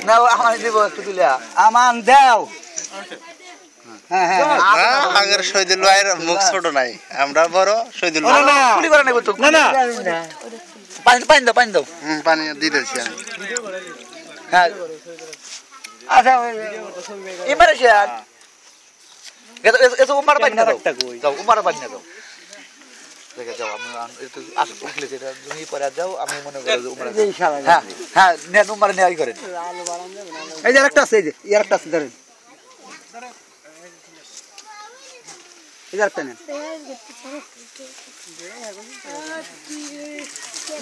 না আমার দিব একটু দিলা আমান দাও হ্যাঁ হ্যাঁ আগের শহীদুল ভাইয়ের মুখ ছোট নাই আমরা বড় শহীদুল ভাই না পুরি করে নেব তো না না পানি দাও পানি দিতেছি আমি হ্যাঁ আচ্ছা এবারে স্যার এসব উমার পানি দাও উমার পানি দাও দেখে যাও আমি একটু আসো উঠলে যেটা তুমি পরে যাও আমি মনে করি উমার হ্যাঁ হ্যাঁ নেন উমার নেই করেন এই যে আরেকটা আছে এই যে আরেকটা আছে ধরেন এই যে আরেকটা নেন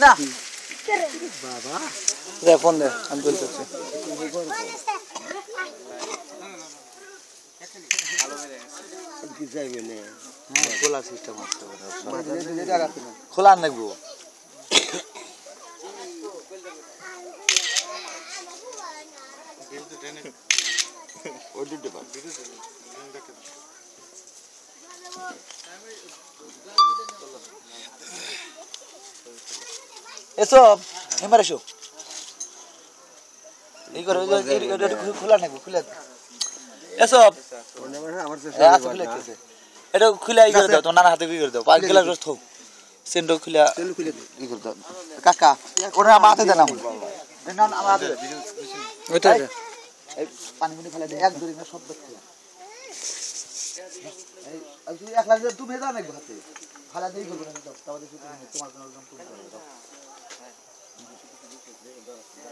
না বাবা দে ফোন দে আমি বলতেছি কি যাইবে না হ্যাঁ খোলা সিস্টেম আছে খোলা নেবো এসব এবার এসো এই করে খোলা নেবো খুলে এসব এটা খুলে ই করে দাও তোমার নানা হাতে ই করে দাও 5 গ্লাস রস থাক সেন্ডো খুলে ই করে দাও কাকা ওটা আমার হাতে দেন না আমার হাতে ওইটা এই পানি পানি ফেলে দে এক দুই না সব দেখতে এই তুই এক লাখ তুমি ভেজা নাকি হাতে ফালা দেই করবে না দাও তাহলে তোমার জন্য দাও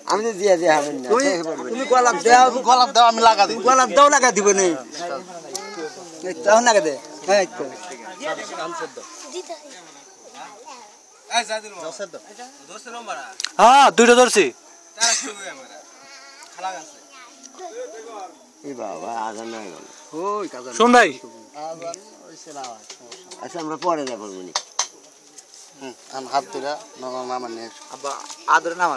আমি যে দিয়া দিয়া হবে না তুমি গোলাপ দাও আমি লাগা দিই গোলাপ দাও লাগা দিব না এই তাও লাগা দে এই তো কাম সদ্দ দিতে এই জাদিল দাও সদ্দ দোস্ত নম্বর হ্যাঁ দুইটা ধরছি তারা শুরু আমরা খালা আছে এই বাবা আজান না গেল ওই কাজান শুন ভাই আজান ওইছে না আচ্ছা আমরা পরে যাব বলি আমি হাত দিলা নাম নিয়ে আব্বা আদর নাম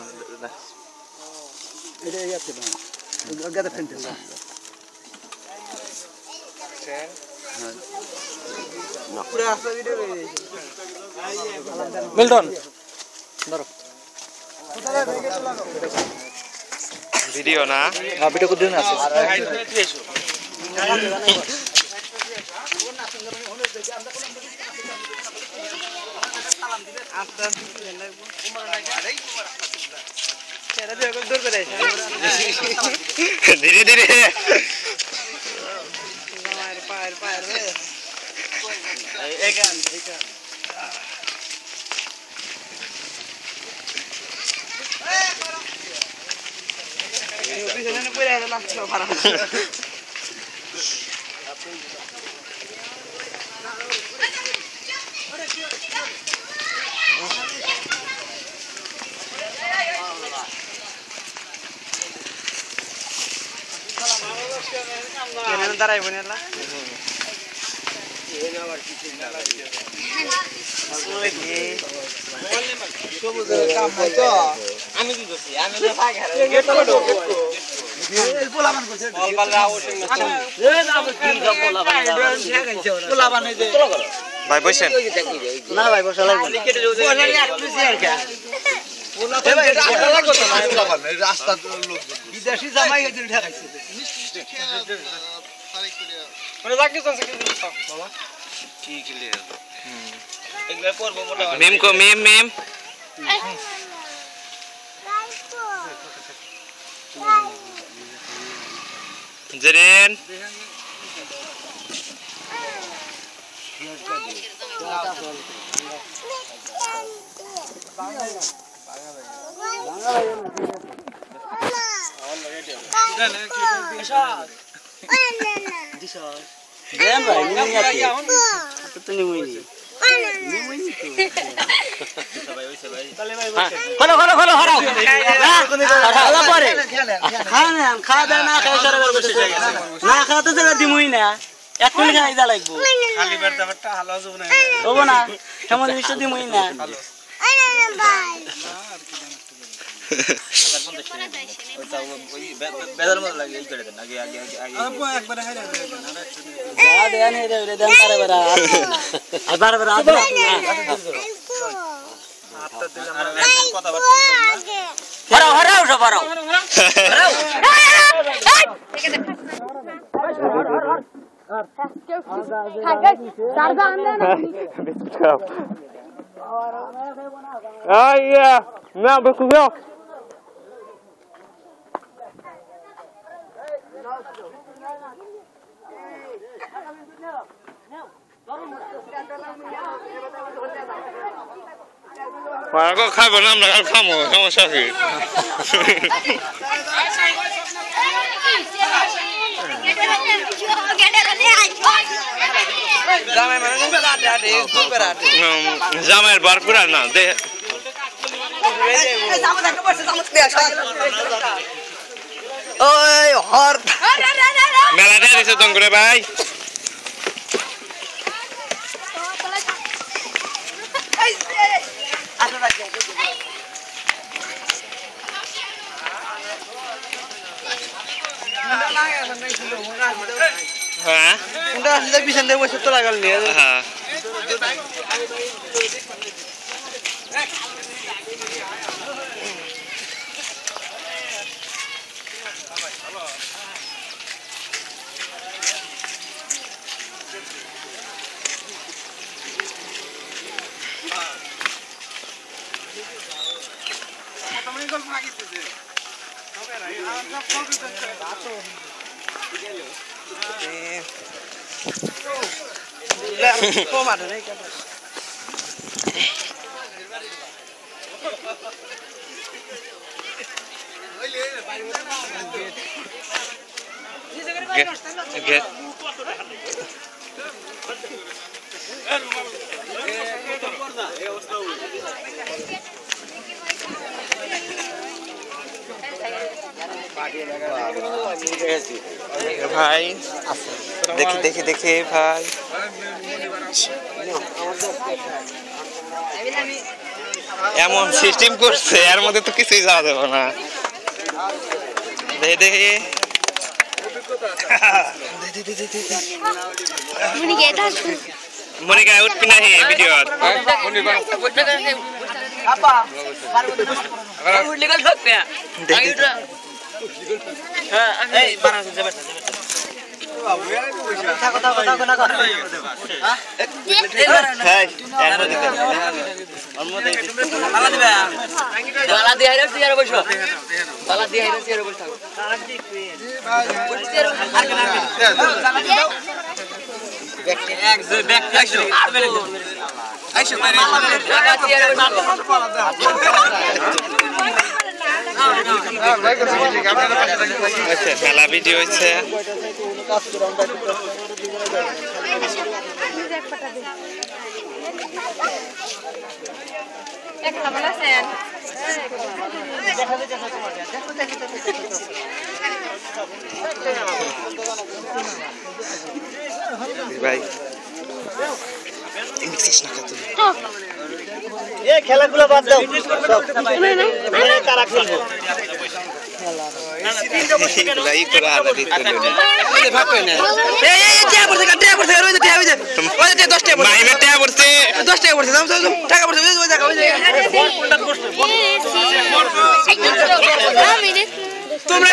এটা ইয়াতে না গাদা ফেন্টে না পুরো আসা ভিডিও হয়ে গেছে মিল্টন ধরো ভিডিও না হ্যাঁ ভিডিও করে দিন আছে ধীরে ধীরে দাঁড়াই বোনেলা আমি দিতেছি আমি পোলাবান করছে ভাই বসেন না ভাই বসা লাগবে রাস্তা বিদেশি জামাই ঠেকাইছে মেম কো মেম মেম জেরেন দেন ভাই নিয়ে আসি তো নিমুইনি নিমুইনি হলো হলো হলো হলো না পরে খাওয়া দাও না খাওয়া সরে বসে যায় না খাওয়া তো জায়গা দিমুই না এখন খাই যা লাগবো খালি বেরটা হালুয়া যাব না হবো না কেমন জিনিস দিমুই না ভাই বেদার মত লাগে এই করে দেন আগে আগে আগে আপু একবার হাইরা দেন যা দেন এই রে দেন পারে বারা আর বারে বারে আদর আত্তা দিলাম কথা বলতে না হারাও সব হারাও না বেশি যাও Aku kabar nam nak kamu sakit. Zamai bar kurang na deh. Oi, hor. Melada di situ tunggu deh, bye. Hah? Udah lebih santai masuk telagal nih. Hah. Get. ভাই দেখি দেখি ভাই এমন সিস্টেম করছে এর মধ্যে তো কিছুই যাওয়া যাবে না দেখি দেখি মনিকা উঠবি না ভিডিও মেলা ভিডিও হচ্ছে ভাই খেলাগুলো বাদ দাও কারা খেলবো তোমরা